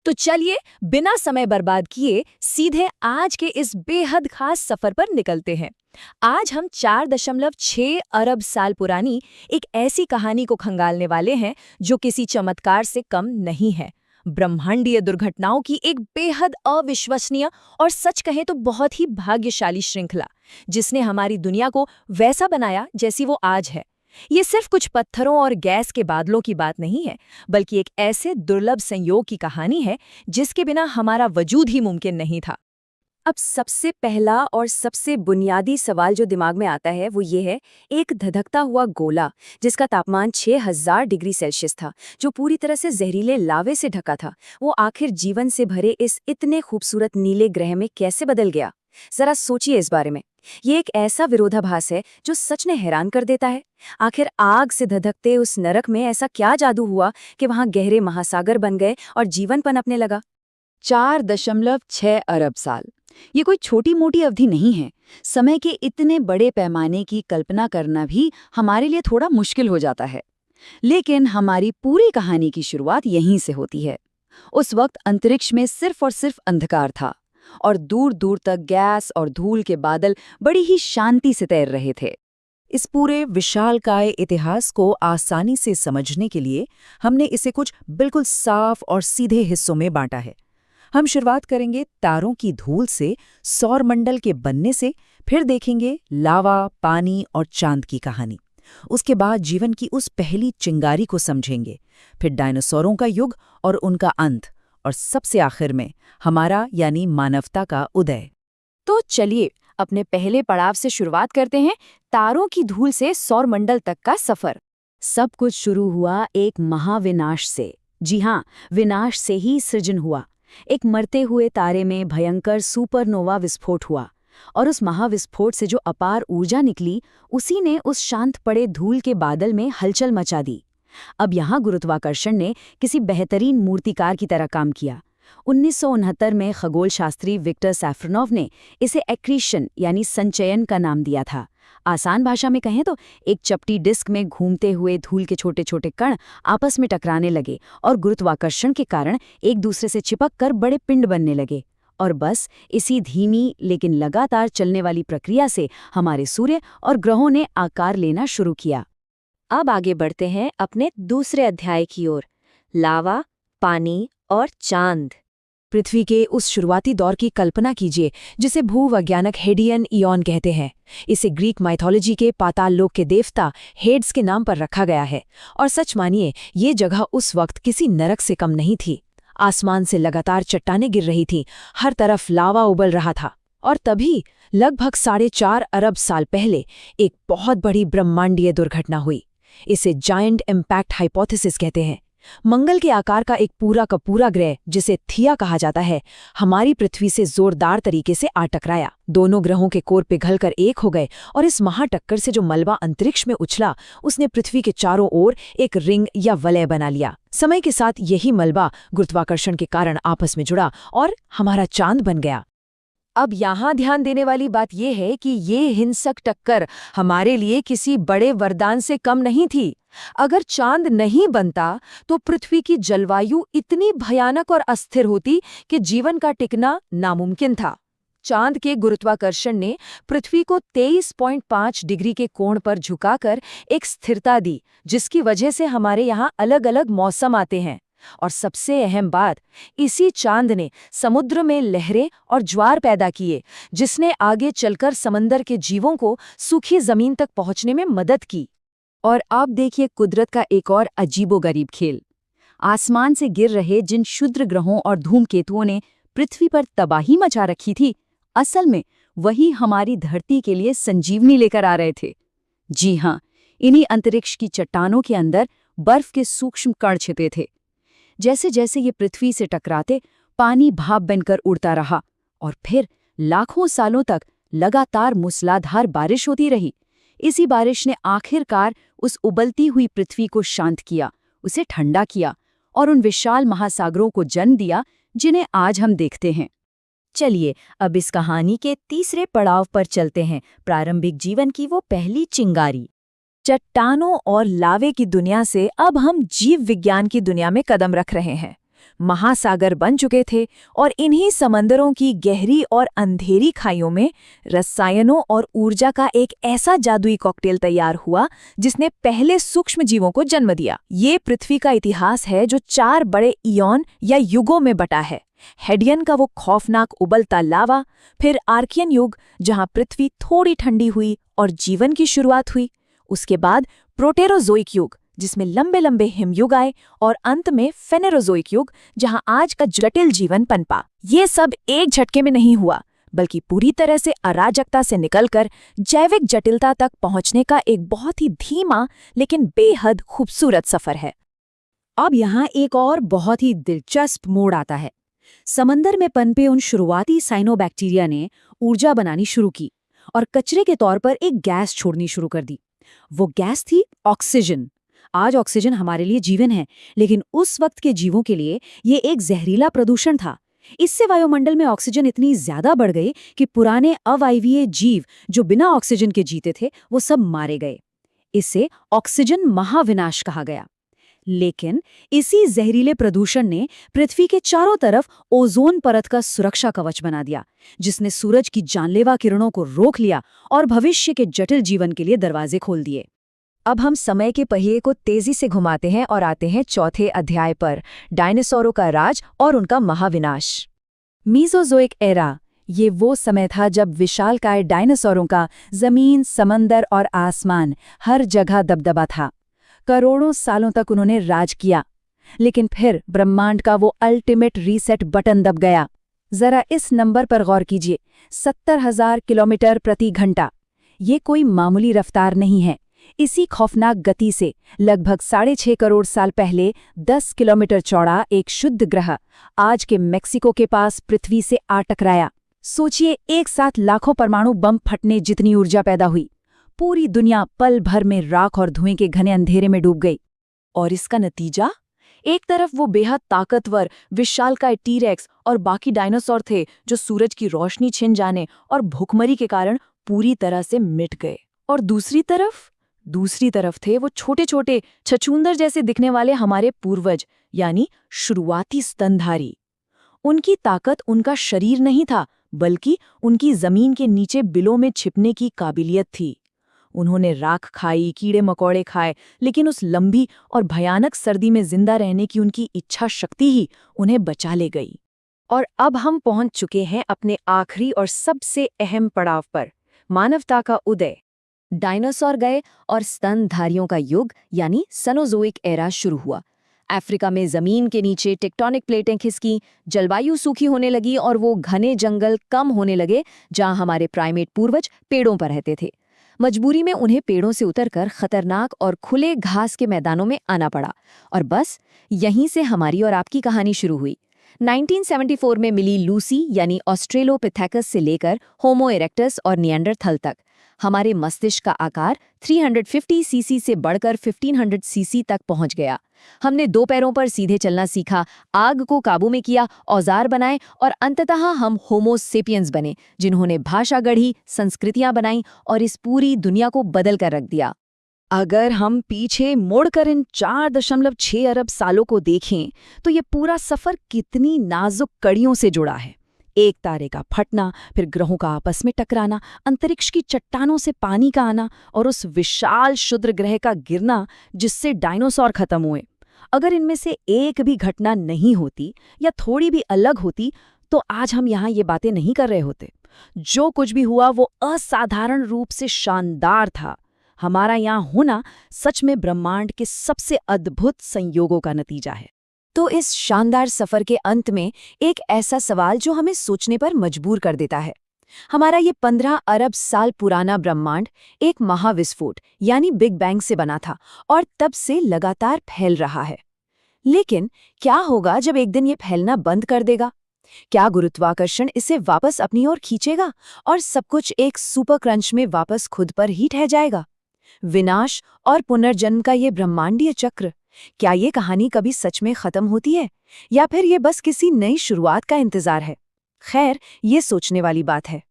तो चलिए बिना समय बर्बाद किए सीधे आज के इस बेहद खास सफर पर निकलते हैं। आज हम 4.6 अरब साल पुरानी एक ऐसी कहानी को खंगालने वाले हैं जो किसी चमत्कार से कम नहीं है। ब्रह्मांडीय दुर्घटनाओं की एक बेहद अविश्वसनीय और सच कहें तो बहुत ही भाग्यशाली श्रृंखला, जिसने हमारी दुनिया को वैसा बनाया जैसी वो आज है। ये सिर्फ कुछ पत्थरों और गैस के बादलों की बात नहीं है, बल्कि एक ऐसे दुर्लभ संयोग की कहानी है जिसके बिना हमारा वजूद ही मुमकिन नहीं था। अब सबसे पहला और सबसे बुनियादी सवाल जो दिमाग में आता है वो ये है, एक धधकता हुआ गोला जिसका तापमान 6000 डिग्री सेल्सियस था, जो पूरी तरह से जहरीले लावे से ढका था, वो आखिर जीवन से भरे इस इतने खूबसूरत नीले ग्रह में कैसे बदल गया? जरा सोचिए इस बारे में। ये एक ऐसा विरोधाभास है जो सच में हैरान कर देता है। आखिर आग से धधकते उस नरक में ऐसा क्या जादू हुआ कि वहां गहरे महासागर बन गए और जीवन पनपने लगा? 4.6 अरब साल, ये कोई छोटी मोटी अवधि नहीं है। समय के इतने बड़े पैमाने की कल्पना करना भी हमारे लिए थोड़ा मुश्किल हो जाता है। लेकिन हमारी पूरी कहानी की शुरुआत यहीं से होती है। उस वक्त अंतरिक्ष में सिर्फ और सिर्फ अंधकार था और दूर दूर तक गैस और धूल के बादल बड़ी ही शांति से तैर रहे थे। इस पूरे विशालकाय इतिहास को आसानी से समझने के लिए हमने इसे कुछ बिल्कुल साफ और सीधे हिस्सों में बांटा है। हम शुरुआत करेंगे तारों की धूल से, सौरमंडल के बनने से, फिर देखेंगे लावा, पानी और चांद की कहानी। उसके बाद जीवन की उस पहली चिंगारी को समझेंगे, फिर डायनासोरों का युग और उनका अंत, और सबसे आखिर में हमारा यानी मानवता का उदय। तो चलिए अपने पहले पड़ाव से शुरुआत करते हैं, तारों की धूल से सौरमंडल तक का सफर। सब कुछ शुरू हुआ एक महाविनाश से। जी हाँ, विनाश से ही सृजन हुआ। एक मरते हुए तारे में भयंकर सुपरनोवा विस्फोट हुआ, और उस महाविस्फोट से जो अपार ऊर्जा निकली, उसी ने उस शांत पड़े धूल के बादल में हलचल मचा दी। अब यहाँ गुरुत्वाकर्षण ने किसी बेहतरीन मूर्तिकार की तरह काम किया। 1969 में खगोल शास्त्री विक्टर सैफरोनोव ने इसे एक्रीशन यानी संचयन का नाम दिया था। आसान भाषा में कहें तो एक चपटी डिस्क में घूमते हुए धूल के छोटे छोटे कण आपस में टकराने लगे और गुरुत्वाकर्षण के कारण एक दूसरे से चिपक कर बड़े पिंड बनने लगे। और बस इसी धीमी लेकिन लगातार चलने वाली प्रक्रिया से हमारे सूर्य और ग्रहों ने आकार लेना शुरू किया। अब आगे बढ़ते हैं अपने दूसरे अध्याय की ओर, लावा, पानी और चांद। पृथ्वी के उस शुरुआती दौर की कल्पना कीजिए जिसे भूवैज्ञानिक हेडियन इयॉन कहते हैं। इसे ग्रीक माइथोलॉजी के पाताल लोक के देवता हेड्स के नाम पर रखा गया है। और सच मानिए, ये जगह उस वक्त किसी नरक से कम नहीं थी। आसमान से लगातार चट्टानें गिर रही थीं, हर तरफ लावा उबल रहा था। और तभी लगभग 4.5 अरब साल पहले एक बहुत बड़ी ब्रह्मांडीय दुर्घटना हुई। इसे जायंट इम्पैक्ट हाइपोथेसिस कहते हैं। मंगल के आकार का एक पूरा का पूरा ग्रह, जिसे थिया कहा जाता है, हमारी पृथ्वी से जोरदार तरीके से आ टकराया। दोनों ग्रहों के कोर पिघलकर एक हो गए और इस महाटक्कर से जो मलबा अंतरिक्ष में उछला, उसने पृथ्वी के चारों ओर एक रिंग या वलय बना लिया। समय के साथ यही मलबा गुरुत्वाकर्षण के कारण आपस में जुड़ा और हमारा चांद बन गया। अब यहाँ ध्यान देने वाली बात यह है कि ये हिंसक टक्कर हमारे लिए किसी बड़े वरदान से कम नहीं थी। अगर चांद नहीं बनता तो पृथ्वी की जलवायु इतनी भयानक और अस्थिर होती कि जीवन का टिकना नामुमकिन था। चांद के गुरुत्वाकर्षण ने पृथ्वी को 23.5 डिग्री के कोण पर झुकाकर एक स्थिरता दी, जिसकी वजह से हमारे यहाँ अलग अलग मौसम आते हैं। और सबसे अहम बात, इसी चांद ने समुद्र में लहरें और ज्वार पैदा किए, जिसने आगे चलकर समंदर के जीवों को सूखी जमीन तक पहुंचने में मदद की। और अब देखिए कुदरत का एक और अजीबोगरीब खेल। आसमान से गिर रहे जिन क्षुद्र ग्रहों और धूमकेतुओं ने पृथ्वी पर तबाही मचा रखी थी, असल में वही हमारी धरती के लिए संजीवनी लेकर आ रहे थे। जी हाँ, इन्हीं अंतरिक्ष की चट्टानों के अंदर बर्फ के सूक्ष्म कण छिपे थे। जैसे जैसे ये पृथ्वी से टकराते, पानी भाप बनकर उड़ता रहा और फिर लाखों सालों तक लगातार मूसलाधार बारिश होती रही। इसी बारिश ने आखिरकार उस उबलती हुई पृथ्वी को शांत किया, उसे ठंडा किया और उन विशाल महासागरों को जन्म दिया जिन्हें आज हम देखते हैं। चलिए अब इस कहानी के तीसरे पड़ाव पर चलते हैं, प्रारंभिक जीवन की वो पहली चिंगारी। चट्टानों और लावे की दुनिया से अब हम जीव विज्ञान की दुनिया में कदम रख रहे हैं। महासागर बन चुके थे और इन्हीं समंदरों की गहरी और अंधेरी खाइयों में रसायनों और ऊर्जा का एक ऐसा जादुई कॉकटेल तैयार हुआ जिसने पहले सूक्ष्म जीवों को जन्म दिया। ये पृथ्वी का इतिहास है जो 4 बड़े इयॉन या युगों में बटा है। हेडियन का वो खौफनाक उबलता लावा, फिर आर्कियन युग जहां पृथ्वी थोड़ी ठंडी हुई और जीवन की शुरुआत हुई, उसके बाद प्रोटेरोजोइक युग जिसमें लंबे लंबे हिमयुग आए, और अंत में फेनेरोजोइक युग जहां आज का जटिल जीवन पनपा। ये सब एक झटके में नहीं हुआ, बल्कि पूरी तरह से अराजकता से निकलकर जैविक जटिलता तक पहुंचने का एक बहुत ही धीमा लेकिन बेहद खूबसूरत सफर है। अब यहाँ एक और बहुत ही दिलचस्प मोड़ आता है। समंदर में पनपे उन शुरुआती साइनोबैक्टीरिया ने ऊर्जा बनानी शुरू की और कचरे के तौर पर एक गैस छोड़नी शुरू कर दी। वो गैस थी ऑक्सीजन। आज ऑक्सीजन हमारे लिए जीवन है, लेकिन उस वक्त के जीवों के लिए ये एक जहरीला प्रदूषण था। इससे वायुमंडल में ऑक्सीजन इतनी ज्यादा बढ़ गई कि पुराने अवायवीय जीव जो बिना ऑक्सीजन के जीते थे वो सब मारे गए। इसे ऑक्सीजन महाविनाश कहा गया। लेकिन इसी जहरीले प्रदूषण ने पृथ्वी के चारों तरफ ओजोन परत का सुरक्षा कवच बना दिया, जिसने सूरज की जानलेवा किरणों को रोक लिया और भविष्य के जटिल जीवन के लिए दरवाजे खोल दिए। अब हम समय के पहिए को तेजी से घुमाते हैं और आते हैं चौथे अध्याय पर, डायनासोरों का राज और उनका महाविनाश। मीज़ोज़ोइक एरा, ये वो समय था जब विशालकाय डायनासोरों का जमीन, समंदर और आसमान हर जगह दबदबा था। करोड़ों सालों तक उन्होंने राज किया, लेकिन फिर ब्रह्मांड का वो अल्टीमेट रीसेट बटन दब गया। जरा इस नंबर पर गौर कीजिए, 70,000 किलोमीटर प्रति घंटा। ये कोई मामूली रफ्तार नहीं है। इसी खौफनाक गति से लगभग 6.5 करोड़ साल पहले 10 किलोमीटर चौड़ा एक शुद्ध ग्रह आज के मेक्सिको के पास पृथ्वी से आ टकराया। सोचिए, एक साथ लाखों परमाणु बम फटने जितनी ऊर्जा पैदा हुई। पूरी दुनिया पल भर में राख और धुएं के घने अंधेरे में डूब गई। और इसका नतीजा? एक तरफ वो बेहद ताकतवर विशालकाय टीरेक्स और बाकी डायनासोर थे जो सूरज की रोशनी छिन जाने और भूखमरी के कारण पूरी तरह से मिट गए, और दूसरी तरफ थे वो छोटे छोटे छछूंदर जैसे दिखने वाले हमारे पूर्वज, यानी शुरुआती स्तनधारी। उनकी ताकत उनका शरीर नहीं था, बल्कि उनकी जमीन के नीचे बिलों में छिपने की काबिलियत थी। उन्होंने राख खाई, कीड़े मकोड़े खाए, लेकिन उस लंबी और भयानक सर्दी में जिंदा रहने की उनकी इच्छा शक्ति ही उन्हें बचा ले गई। और अब हम पहुंच चुके हैं अपने आखिरी और सबसे अहम पड़ाव पर, मानवता का उदय। डायनासोर गए और स्तनधारियों का युग यानी सेनोज़ोइक एरा शुरू हुआ। अफ्रीका में जमीन के नीचे टेक्टोनिक प्लेटें खिसकी, जलवायु सूखी होने लगी और वो घने जंगल कम होने लगे जहां हमारे प्राइमेट पूर्वज पेड़ों पर रहते थे। मजबूरी में उन्हें पेड़ों से उतरकर खतरनाक और खुले घास के मैदानों में आना पड़ा, और बस यहीं से हमारी और आपकी कहानी शुरू हुई। 1974 में मिली लूसी यानी ऑस्ट्रेलोपिथेकस से लेकर होमो इरेक्टस और निएंडरथल तक हमारे मस्तिष्क का आकार 350 सीसी से बढ़कर 1500 सीसी तक पहुंच गया। हमने 2 पैरों पर सीधे चलना सीखा, आग को काबू में किया, औजार बनाए और अंततः हम होमो सेपियंस बने, जिन्होंने भाषा गढ़ी, संस्कृतियां बनाई और इस पूरी दुनिया को बदल कर रख दिया। अगर हम पीछे मुड़कर इन 4.6 अरब सालों को देखें तो ये पूरा सफर कितनी नाजुक कड़ियों से जुड़ा है। एक तारे का फटना, फिर ग्रहों का आपस में टकराना, अंतरिक्ष की चट्टानों से पानी का आना और उस विशाल क्षुद्र ग्रह का गिरना जिससे डायनासोर खत्म हुए। अगर इनमें से एक भी घटना नहीं होती या थोड़ी भी अलग होती तो आज हम यहाँ ये बातें नहीं कर रहे होते। जो कुछ भी हुआ वो असाधारण रूप से शानदार था। हमारा यहाँ होना सच में ब्रह्मांड के सबसे अद्भुत संयोगों का नतीजा है। तो इस शानदार सफर के अंत में एक ऐसा सवाल जो हमें सोचने पर मजबूर कर देता है। हमारा ये 15 अरब साल पुराना ब्रह्मांड एक महाविस्फोट यानी बिग बैंग से बना था और तब से लगातार फैल रहा है। लेकिन क्या होगा जब एक दिन ये फैलना बंद कर देगा? क्या गुरुत्वाकर्षण इसे वापस अपनी ओर खींचेगा और सब कुछ एक सुपर क्रंच में वापस खुद पर ही ठह जाएगा? विनाश और पुनर्जन्म का ये ब्रह्मांडीय चक्र, क्या ये कहानी कभी सच में खत्म होती है या फिर ये बस किसी नई शुरुआत का इंतजार है? खैर, ये सोचने वाली बात है।